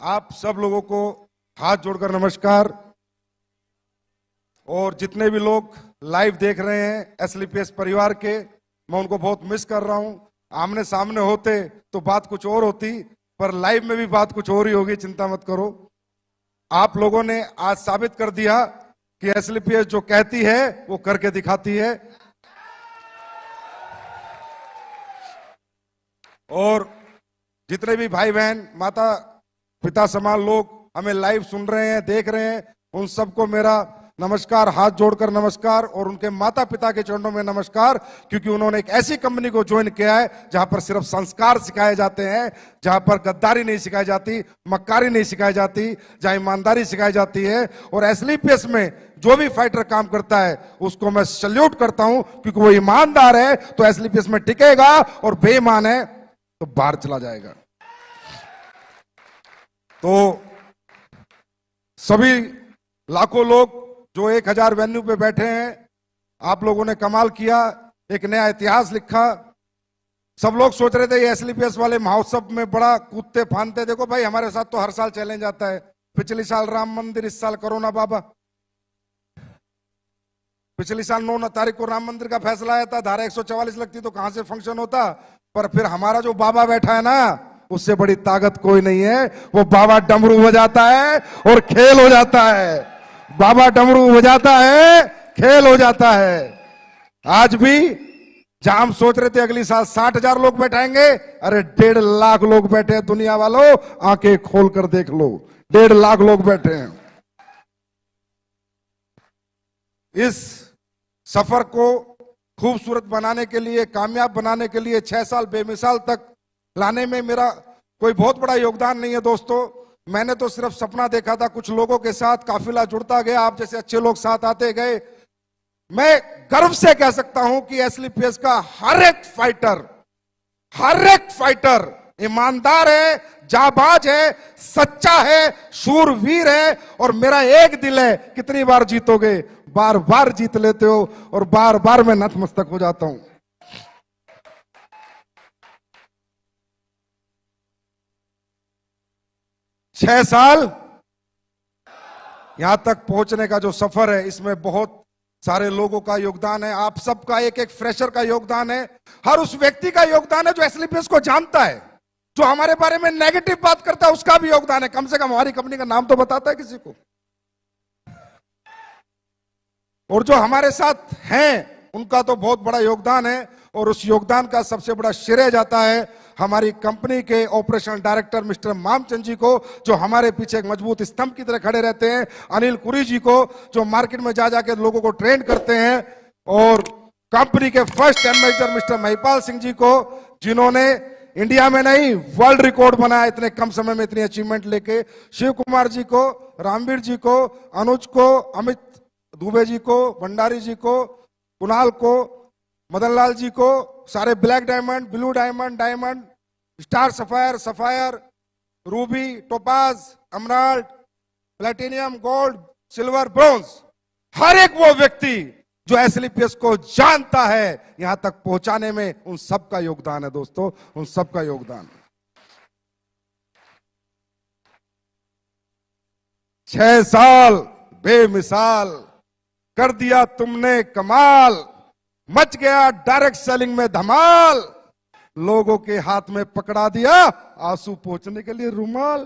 आप सब लोगों को हाथ जोड़कर नमस्कार। और जितने भी लोग लाइव देख रहे हैं एसलीपीएस परिवार के, मैं उनको बहुत मिस कर रहा हूं। आमने सामने होते तो बात कुछ और होती, पर लाइव में भी बात कुछ और ही होगी, चिंता मत करो। आप लोगों ने आज साबित कर दिया कि एसलीपीएस जो कहती है वो करके दिखाती है। और जितने भी भाई बहन माता पिता समान लोग हमें लाइव सुन रहे हैं, देख रहे हैं, उन सबको मेरा नमस्कार, हाथ जोड़कर नमस्कार। और उनके माता पिता के चरणों में नमस्कार, क्योंकि उन्होंने एक ऐसी कंपनी को ज्वाइन किया है जहां पर सिर्फ संस्कार सिखाए जाते हैं, जहां पर गद्दारी नहीं सिखाई जाती, मक्कारी नहीं सिखाई जाती, जहां ईमानदारी सिखाई जाती है। और एसलीपीएस में जो भी फाइटर काम करता है उसको मैं सल्यूट करता हूं, क्योंकि वो ईमानदार है तो एसलीपीएस में टिकेगा, और बेईमान है तो बाहर चला जाएगा। तो सभी लाखों लोग जो 1000 वेन्यू पे बैठे हैं, आप लोगों ने कमाल किया, एक नया इतिहास लिखा। सब लोग सोच रहे थे ये एसलीपीएस वाले महोत्सव में बड़ा कूदते फांदते। देखो भाई, हमारे साथ तो हर साल चैलेंज आता है। पिछले साल राम मंदिर, इस साल कोरोना बाबा। पिछली साल 9 तारीख को राम मंदिर का फैसला आया था, धारा 144 लगती तो कहां से फंक्शन होता। पर फिर हमारा जो बाबा बैठा है ना, उससे बड़ी ताकत कोई नहीं है। वो बाबा डमरू बजाता है और खेल हो जाता है। बाबा डमरू बजाता है, खेल हो जाता है। आज भी जहां हम सोच रहे थे अगली साल 60,000 लोग बैठाएंगे, अरे 1.5 लाख लोग बैठे हैं। दुनिया वालों, आंखें खोल कर देख लो, 1.5 लाख लोग बैठे हैं। इस सफर को खूबसूरत बनाने के लिए, कामयाब बनाने के लिए 6 साल बेमिसाल तक लाने में मेरा कोई बहुत बड़ा योगदान नहीं है दोस्तों। मैंने तो सिर्फ सपना देखा था, कुछ लोगों के साथ काफिला जुड़ता गया, आप जैसे अच्छे लोग साथ आते गए। मैं गर्व से कह सकता हूं कि एसलीपीएस का हर एक फाइटर ईमानदार है, जाबाज है, सच्चा है, शूरवीर है। और मेरा एक दिल है, कितनी बार जीतोगे? बार बार जीत लेते हो, और बार बार मैं नतमस्तक हो जाता हूं। छह साल यहां तक पहुंचने का जो सफर है, इसमें बहुत सारे लोगों का योगदान है। आप सबका, एक एक फ्रेशर का योगदान है, हर उस व्यक्ति का योगदान है जो एसलीपीएस को जानता है। जो हमारे बारे में नेगेटिव बात करता है उसका भी योगदान है, कम से कम हमारी कंपनी का नाम तो बताता है किसी को। और जो हमारे साथ हैं उनका तो बहुत बड़ा योगदान है। और उस योगदान का सबसे बड़ा श्रेय जाता है हमारी कंपनी के ऑपरेशनल डायरेक्टर मिस्टर मामचंद जी को, जो हमारे पीछे एक मजबूत स्तंभ की तरह खड़े रहते हैं। अनिल कुरी जी को, जो मार्केट में जा जाके लोगों को ट्रेन करते हैं। और कंपनी के first ambassador mister Mahipal Singh ji को, जिन्होंने इंडिया में नहीं वर्ल्ड रिकॉर्ड बनाया इतने कम समय में इतनी अचीवमेंट लेके। शिव कुमार जी को, रामवीर जी को, अनुज को, अमित दुबे जी को, भंडारी जी को, कुणाल को, मदन लाल जी को, सारे black diamond, blue diamond, diamond, star sapphire, sapphire, ruby, topaz, emerald, platinum, gold, silver, bronze, हर एक वो व्यक्ति जो एसलीपीएस को जानता है, यहां तक पहुंचाने में उन सबका योगदान है दोस्तों, उन सबका योगदान। 6 साल बेमिसाल कर दिया तुमने कमाल, मच गया डायरेक्ट सेलिंग में धमाल, लोगों के हाथ में पकड़ा दिया आंसू पोंछने के लिए रुमाल।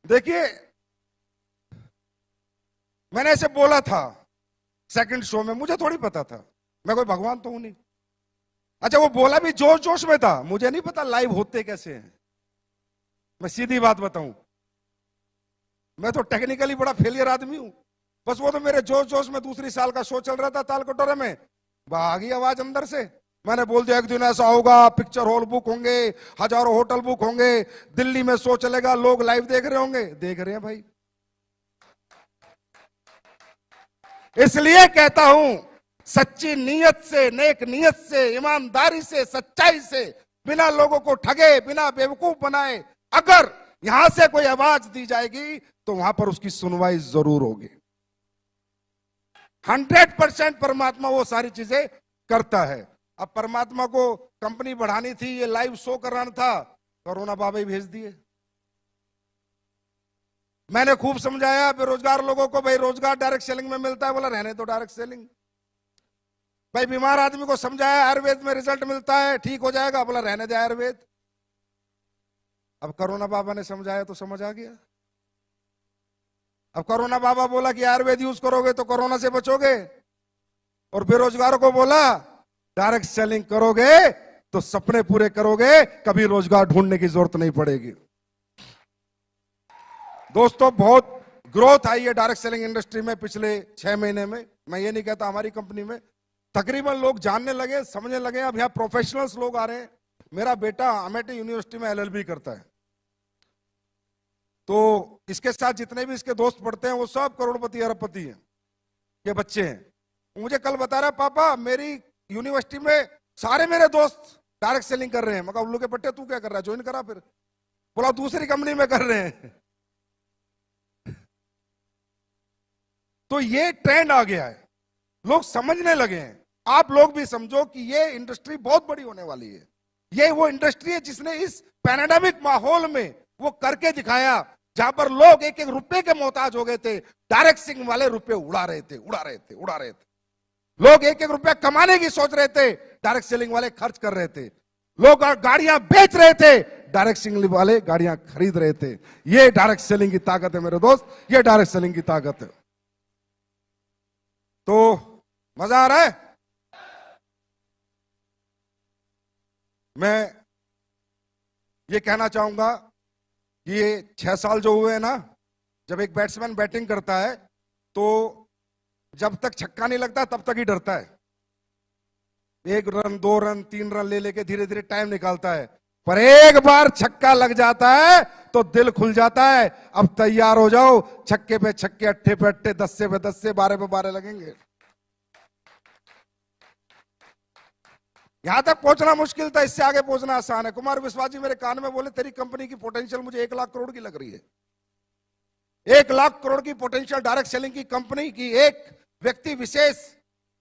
देखिए, मैंने ऐसे बोला था सेकंड शो में, मुझे थोड़ी पता था, मैं कोई भगवान तो हूं नहीं। अच्छा, वो बोला भी जोश जोश में था, मुझे नहीं पता लाइव होते कैसे हैं। मैं सीधी बात बताऊं, मैं तो टेक्निकली बड़ा फेलियर आदमी हूं। बस वो तो मेरे जोश जोश में दूसरी साल का शो चल रहा था ताल कटोरे में, भागी आवाज अंदर से। मैंने बोल दिया एक दिन ऐसा होगा, पिक्चर हॉल बुक होंगे, हजारों होटल बुक होंगे, दिल्ली में शो चलेगा, लोग लाइव देख रहे होंगे। देख रहे हैं भाई। इसलिए कहता हूं, सच्ची नीयत से, नेक नीयत से, ईमानदारी से, सच्चाई से, बिना लोगों को ठगे, बिना बेवकूफ बनाए अगर यहां से कोई आवाज दी जाएगी तो वहां पर उसकी सुनवाई जरूर होगी। 100% परमात्मा वो सारी चीजें करता है। अब परमात्मा को कंपनी बढ़ानी थी, ये लाइव शो कराना था, कोरोना बाबा ही भेज दिए। मैंने खूब समझाया बेरोजगार लोगों को, भाई रोजगार डायरेक्ट सेलिंग में मिलता है, बोला रहने तो डायरेक्ट सेलिंग। भाई बीमार आदमी को समझाया आयुर्वेद में रिजल्ट मिलता है, ठीक हो जाएगा, बोला रहने दे आयुर्वेद। अब कोरोना बाबा ने समझाया तो समझ आ गया। अब कोरोना बाबा बोला कि आयुर्वेद यूज करोगे तो कोरोना से बचोगे, और बेरोजगारों को बोला डायरेक्ट सेलिंग करोगे तो सपने पूरे करोगे, कभी रोजगार ढूंढने की जरूरत नहीं पड़ेगी। दोस्तों बहुत ग्रोथ आई है डायरेक्ट सेलिंग इंडस्ट्री में पिछले 6 महीने में। मैं ये नहीं कहता हमारी कंपनी में, तकरीबन लोग जानने लगे, समझने लगे। अब यहाँ प्रोफेशनल्स लोग आ रहे हैं। मेरा बेटा अमेठी यूनिवर्सिटी में LLB करता है, तो इसके साथ जितने भी इसके दोस्त पढ़ते हैं वो सब करोड़पति अरबपति हैं के बच्चे हैं। मुझे कल बता रहा पापा मेरी यूनिवर्सिटी में सारे मेरे दोस्त डायरेक्ट सेलिंग कर रहे हैं। मैं कहा उल्लू के पट्टे तू क्या कर रहा है, ज्वाइन करा फिर। बोला दूसरी कंपनी में कर रहे हैं। तो ये ट्रेंड आ गया है, लोग समझने लगे हैं। आप लोग भी समझो कि ये इंडस्ट्री बहुत बड़ी होने वाली है। ये वो इंडस्ट्री है जिसने इस पैंडेमिक माहौल में वो करके दिखाया, जहां पर लोग एक एक रुपए के मोहताज हो गए थे, डायरेक्ट सेलिंग वाले रुपए उड़ा रहे थे। लोग एक एक रुपया कमाने की सोच रहे थे, डायरेक्ट सेलिंग वाले खर्च कर रहे थे। लोग गाड़ियां बेच रहे थे, डायरेक्ट सेलिंग वाले गाड़ियां खरीद रहे थे। ये डायरेक्ट सेलिंग की ताकत है मेरे दोस्त, ये डायरेक्ट सेलिंग की ताकत है। तो मजा आ रहा है। मैं ये कहना चाहूंगा कि ये 6 साल जो हुए हैं ना, जब एक बैट्समैन बैटिंग करता है तो जब तक छक्का नहीं लगता तब तक ही डरता है। 1 रन 2 रन 3 रन ले लेके धीरे धीरे टाइम निकालता है, पर एक बार छक्का लग जाता है तो दिल खुल जाता है। अब तैयार हो जाओ, छक्के पे छक्के, अट्ठे पे अट्ठे, 10 पे 10, 12 पे 12 लगेंगे। यहां तक पहुंचना मुश्किल था, इससे आगे पहुंचना आसान है। कुमार विश्वास जी मेरे कान में बोले तेरी कंपनी की पोटेंशियल मुझे 1 लाख करोड़ की लग रही है। 1 लाख करोड़ की पोटेंशियल डायरेक्ट सेलिंग की कंपनी की एक व्यक्ति विशेष,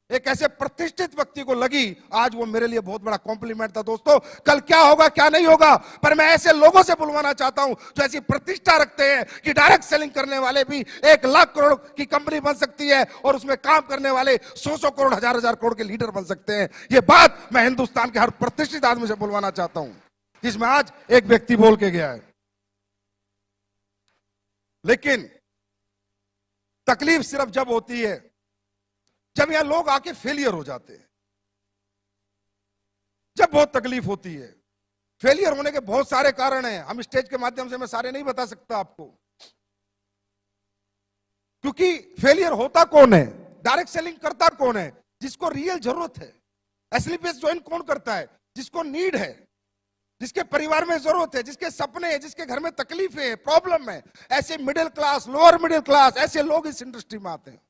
एक ऐसे प्रतिष्ठित व्यक्ति को लगी। आज वो मेरे लिए बहुत बड़ा कॉम्प्लीमेंट था। दोस्तों कल क्या होगा क्या नहीं होगा, पर मैं ऐसे लोगों से बुलवाना चाहता हूं जो ऐसी प्रतिष्ठा रखते हैं कि डायरेक्ट सेलिंग करने वाले भी 1 लाख करोड़ की कंपनी बन सकती है, और उसमें काम करने वाले 100 करोड़, 1000 करोड़ के लीडर बन सकते हैं। ये बात मैं हिंदुस्तान के हर प्रतिष्ठित आदमी से बुलवाना चाहता हूं, जिसमें आज एक व्यक्ति बोल के गया है। लेकिन तकलीफ सिर्फ जब होती है जब यहां लोग आके फेलियर हो जाते हैं, जब बहुत तकलीफ होती है। फेलियर होने के बहुत सारे कारण हैं, हम स्टेज के माध्यम से मैं सारे नहीं बता सकता आपको, क्योंकि फेलियर होता कौन है, डायरेक्ट सेलिंग करता कौन है, जिसको रियल जरूरत है। एसलीपीएस ज्वाइन कौन करता है, जिसको नीड है, जिसके परिवार में जरूरत है, जिसके सपने हैं, जिसके घर में तकलीफें है, प्रॉब्लम है। ऐसे middle class, lower middle class, ऐसे लोग इस इंडस्ट्री में आते हैं।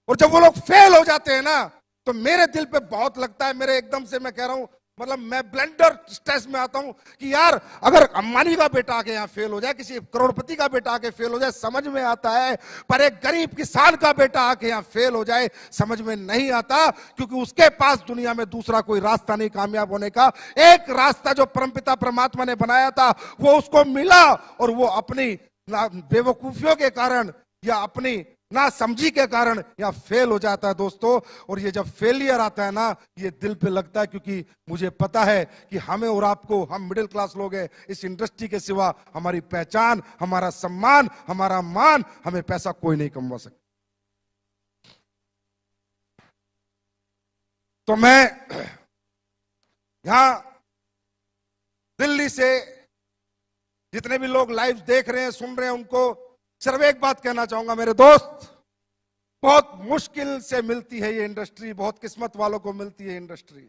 और जब वो लोग फेल हो जाते हैं ना, तो मेरे दिल पे बहुत लगता है। मेरे एकदम से मैं कह रहा हूं, मतलब मैं ब्लेंडर स्ट्रेस में आता हूं कि यार अगर अंबानी का बेटा आके यहां फेल हो जाए, किसी करोड़पति का बेटा आके फेल हो जाए, समझ में आता है, पर एक गरीब किसान का बेटा आके यहां फेल हो जाए समझ में नहीं आता, क्योंकि उसके पास दुनिया में दूसरा कोई रास्ता नहीं कामयाब होने का। एक रास्ता जो परमपिता परमात्मा ने बनाया था वो उसको मिला, और वो अपनी बेवकूफियों के कारण या अपनी ना समझी के कारण या फेल हो जाता है दोस्तों। और ये जब फेलियर आता है ना, ये दिल पे लगता है, क्योंकि मुझे पता है कि हमें और आपको, हम मिडिल क्लास लोग हैं, इस इंडस्ट्री के सिवा हमारी पहचान, हमारा सम्मान, हमारा मान, हमें पैसा कोई नहीं कमवा सकता। तो मैं यहां दिल्ली से जितने भी लोग लाइव देख रहे हैं, सुन रहे हैं, उनको सिर्फ एक बात कहना चाहूंगा मेरे दोस्त, बहुत मुश्किल से मिलती है ये इंडस्ट्री, बहुत किस्मत वालों को मिलती है इंडस्ट्री।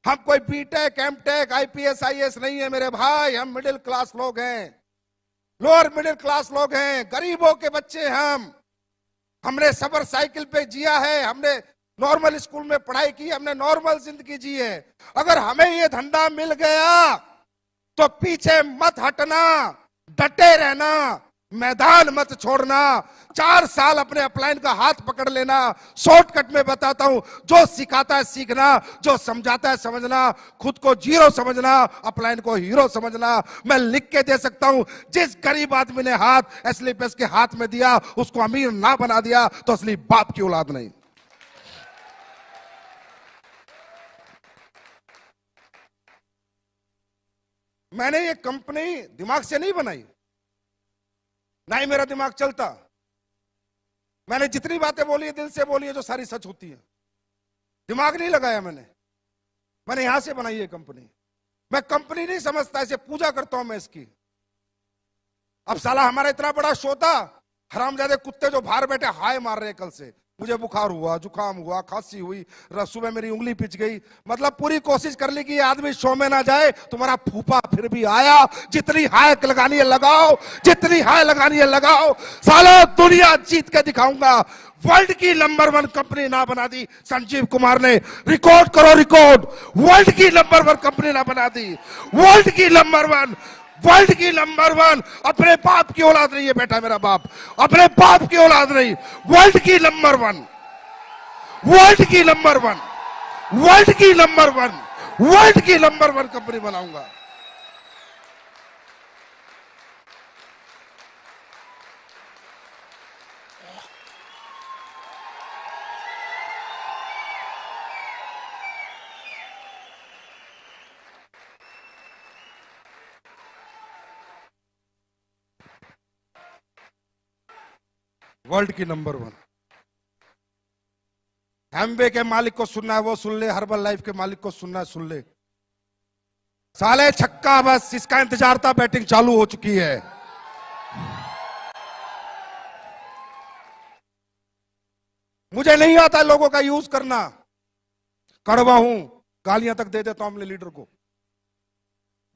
हम कोई बीटेक, एमटेक, आईपीएस, आईएएस नहीं है मेरे भाई, हम मिडिल क्लास लोग हैं, लोअर मिडिल क्लास लोग हैं, गरीबों के बच्चे हमने सबर साइकिल पे जिया है, हमने नॉर्मल स्कूल में पढ़ाई की, हमने नॉर्मल जिंदगी जी है। अगर हमें ये धंधा मिल गया तो पीछे मत हटना, डटे रहना, मैदान मत छोड़ना। 4 साल अपने अपलाइन का हाथ पकड़ लेना। शॉर्टकट में बताता हूं, जो सिखाता है सीखना, जो समझाता है समझना, खुद को जीरो समझना, अपलाइन को हीरो समझना। मैं लिख के दे सकता हूं, जिस गरीब आदमी ने हाथ एसलीपीएस के हाथ में दिया उसको अमीर ना बना दिया तो असली बाप की औलाद नहीं। मैंने ये कंपनी दिमाग से नहीं बनाई, ना ही मेरा दिमाग चलता। मैंने जितनी बातें बोली है दिल से बोली है, जो सारी सच होती है। दिमाग नहीं लगाया मैंने यहां से बनाई है कंपनी। मैं कंपनी नहीं समझता, इसे पूजा करता हूं मैं इसकी। अब साला हमारा इतना बड़ा शो था, हरामजादे कुत्ते जो बाहर बैठे हाय मार रहे हैं कल से। मुझे बुखार हुआ, जुकाम हुआ, खांसी हुई, सुबह मेरी उंगली पिच गई। मतलब पूरी कोशिश कर ली कि ये आदमी शो में ना जाए। तुम्हारा फूफा फिर भी आया। जितनी हाय लगानी है लगाओ, जितनी हाय लगानी है लगाओ। साला दुनिया जीत के दिखाऊंगा। वर्ल्ड की नंबर 1 कंपनी ना बना दी संजीव कुमार ने। रिकॉर्ड करो रिकॉर्ड, वर्ल्ड की नंबर 1 कंपनी ना बना दी। वर्ल्ड की नंबर 1, वर्ल्ड की नंबर 1। अपने बाप की औलाद नहीं है बेटा, मेरा बाप अपने बाप की औलाद नहीं। वर्ल्ड की नंबर 1, वर्ल्ड की नंबर 1, वर्ल्ड की नंबर 1, वर्ल्ड की नंबर 1 कंपनी बनाऊंगा। वर्ल्ड की नंबर 1। एमवे के मालिक को सुनना है वो सुन ले, हर्बल लाइफ के मालिक को सुनना है सुन ले। साले छक्का, बस इसका इंतजार था, बैटिंग चालू हो चुकी है। मुझे नहीं आता लोगों का यूज करना, कड़वा हूं, गालियां तक दे देता हूं अपने लीडर को,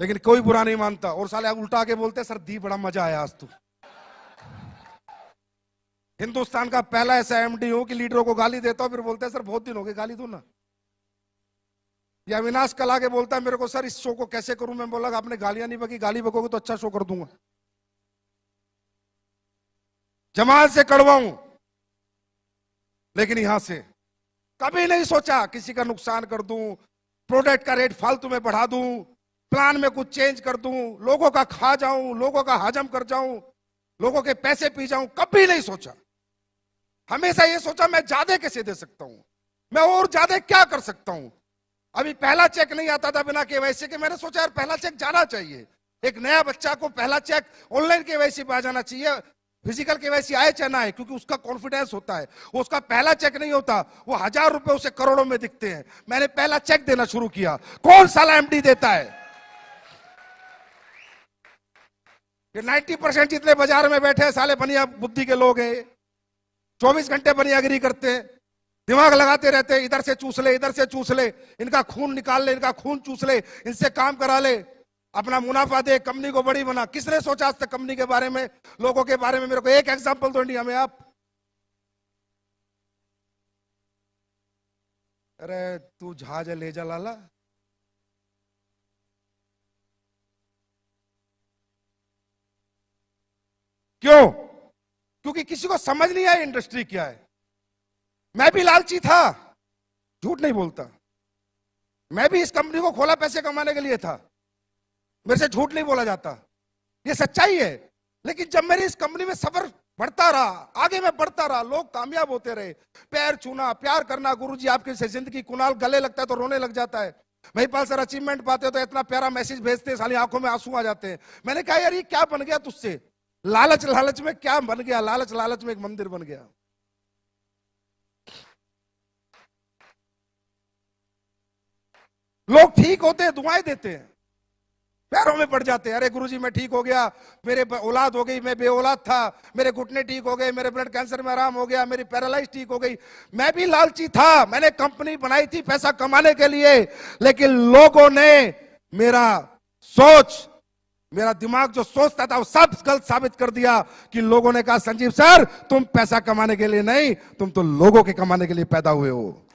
लेकिन कोई बुरा नहीं मानता। और साले उल्टा के बोलते सर दी बड़ा मजा आया आज तो। हिंदुस्तान का पहला ऐसा एमडी हूं कि लीडरों को गाली देता हूं, फिर बोलते हैं सर बहुत दिन हो गए गाली दो ना। या अविनाश कल आके बोलता है मेरे को, सर इस शो को कैसे करूं। मैं बोला आपने गालियां नहीं बकी, गाली बकोगे तो अच्छा शो कर दूंगा। जमात से कड़वा हूं, लेकिन यहां से कभी नहीं सोचा किसी का नुकसान कर दूं, प्रोडक्ट का रेट फालतू में बढ़ा दूं, प्लान में कुछ चेंज कर दूं, लोगों का खा जाऊं, लोगों का हजम कर जाऊं, लोगों के पैसे पी जाऊं। कभी नहीं सोचा। हमेशा ये सोचा मैं ज्यादा कैसे दे सकता हूं, मैं और ज्यादा क्या कर सकता हूं। अभी पहला चेक नहीं आता था बिना केवाईसी के। मैंने सोचा यार पहला चेक जाना चाहिए। एक नया बच्चा को पहला चेक ऑनलाइन केवाईसी पे आ जाना चाहिए, फिजिकल केवाईसी आए चाहे ना आए, क्योंकि उसका कॉन्फिडेंस होता है। वो उसका पहला चेक नहीं होता, वो 1000 रुपए उसे करोड़ों में दिखते हैं। मैंने पहला चेक देना शुरू किया। कौन साला एमडी देता है? ये 90% जितने बाजार में बैठे साले बनिया बुद्धि के लोग हैं। 24 घंटे बनियागिरी करते हैं, दिमाग लगाते रहते हैं, इधर से चूस ले, इधर से चूस ले, इनका खून निकाल ले, इनका खून चूस ले, इनसे काम करा ले, अपना मुनाफा दे, कंपनी को बड़ी बना। किसने सोचा आज तक कंपनी के बारे में, लोगों के बारे में? मेरे को एक एग्जांपल दो इंडिया में आप। अरे तू जहाज ले जा लाला। क्यों? क्योंकि किसी को समझ नहीं आया इंडस्ट्री क्या है। मैं भी लालची था, झूठ नहीं बोलता। मैं भी इस कंपनी को खोला पैसे कमाने के लिए था, मेरे से झूठ नहीं बोला जाता, ये सच्चाई है। लेकिन जब मेरी इस कंपनी में सफर बढ़ता रहा, आगे मैं बढ़ता रहा, लोग कामयाब होते रहे, पैर छूना, प्यार करना। गुरुजी आपकी जिंदगी, कुणाल गले लगता है तो रोने लग जाता है, महिपाल सर अचीवमेंट पाते हो तो इतना प्यारा मैसेज भेजते हैं, साली आंखों में आंसू आ जाते हैं। मैंने कहा यार ये क्या बन गया तुझसे? लालच लालच में क्या बन गया? लालच लालच में एक मंदिर बन गया। लोग ठीक होते हैं, दुआएं देते हैं, पैरों में पड़ जाते हैं। अरे गुरुजी मैं ठीक हो गया, मेरे औलाद हो गई, मैं बे औलाद था, मेरे घुटने ठीक हो गए, मेरे ब्लड कैंसर में आराम हो गया, मेरी पैरालाइज ठीक हो गई। मैं भी लालची था, मैंने कंपनी बनाई थी पैसा कमाने के लिए, लेकिन लोगों ने मेरा सोच, मेरा दिमाग जो सोचता था वो सब गलत साबित कर दिया। कि लोगों ने कहा संजीव सर तुम पैसा कमाने के लिए नहीं, तुम तो लोगों के कमाने के लिए पैदा हुए हो।